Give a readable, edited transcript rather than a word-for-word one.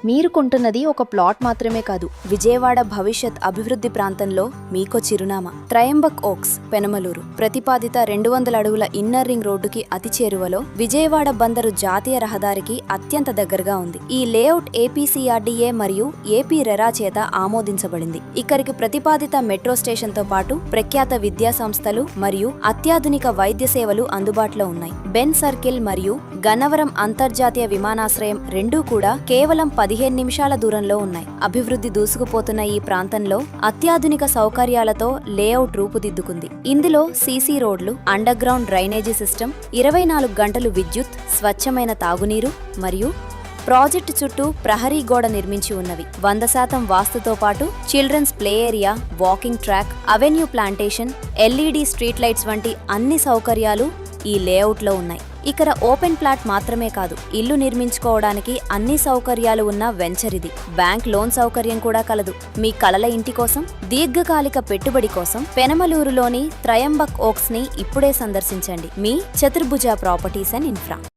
మీరు కొంటున్నది ఒక ప్లాట్ మాత్రమే కాదు, విజయవాడ భవిష్యత్ అభివృద్ధి ప్రాంతంలో మీకో చిరునామా. త్రయంబక్ ఓక్స్, పెనమలూరు. ప్రతిపాదిత 200 అడుగుల ఇన్నర్ రింగ్ రోడ్డుకి అతి చేరువలో, విజయవాడ బందరు జాతీయ రహదారికి అత్యంత దగ్గరగా ఉంది. ఈ లేఅవుట్ ఏపీసీఆర్డీఏ మరియు ఏపీ రెరా చేత ఆమోదించబడింది. ఇక్కడికి ప్రతిపాదిత మెట్రో స్టేషన్తో పాటు ప్రఖ్యాత విద్యా సంస్థలు మరియు అత్యాధునిక వైద్య సేవలు అందుబాటులో ఉన్నాయి. బెన్ సర్కిల్ మరియు గన్నవరం అంతర్జాతీయ విమానాశ్రయం రెండూ కూడా కేవలం 15 నిమిషాల దూరంలో ఉన్నాయి. అభివృద్ధి దూసుకుపోతున్న ఈ ప్రాంతంలో అత్యాధునిక సౌకర్యాలతో లేఅవుట్ రూపుదిద్దుకుంది. ఇందులో సీసీ రోడ్లు, అండర్ గ్రౌండ్ డ్రైనేజీ సిస్టమ్, 24 గంటలు విద్యుత్, స్వచ్ఛమైన తాగునీరు మరియు ప్రాజెక్టు చుట్టూ ప్రహరీ గోడ నిర్మించి ఉన్నవి. 100% వాస్తుతో పాటు children's play area, walking track, avenue plantation, LED street lights వంటి అన్ని సౌకర్యాలు ఈ లేఅవుట్లో ఉన్నాయి. ఇక్కడ ఓపెన్ ప్లాట్ మాత్రమే కాదు, ఇల్లు నిర్మించుకోవడానికి అన్ని సౌకర్యాలు ఉన్న వెంచర్ ఇది. బ్యాంక్ లోన్ సౌకర్యం కూడా కలదు. మీ కలల ఇంటి కోసం, దీర్ఘకాలిక పెట్టుబడి కోసం పెనమలూరులోని త్రయంబక్ ఓక్స్ ని ఇప్పుడే సందర్శించండి. మీ చతుర్భుజ ప్రాపర్టీస్ అండ్ ఇన్ఫ్రా.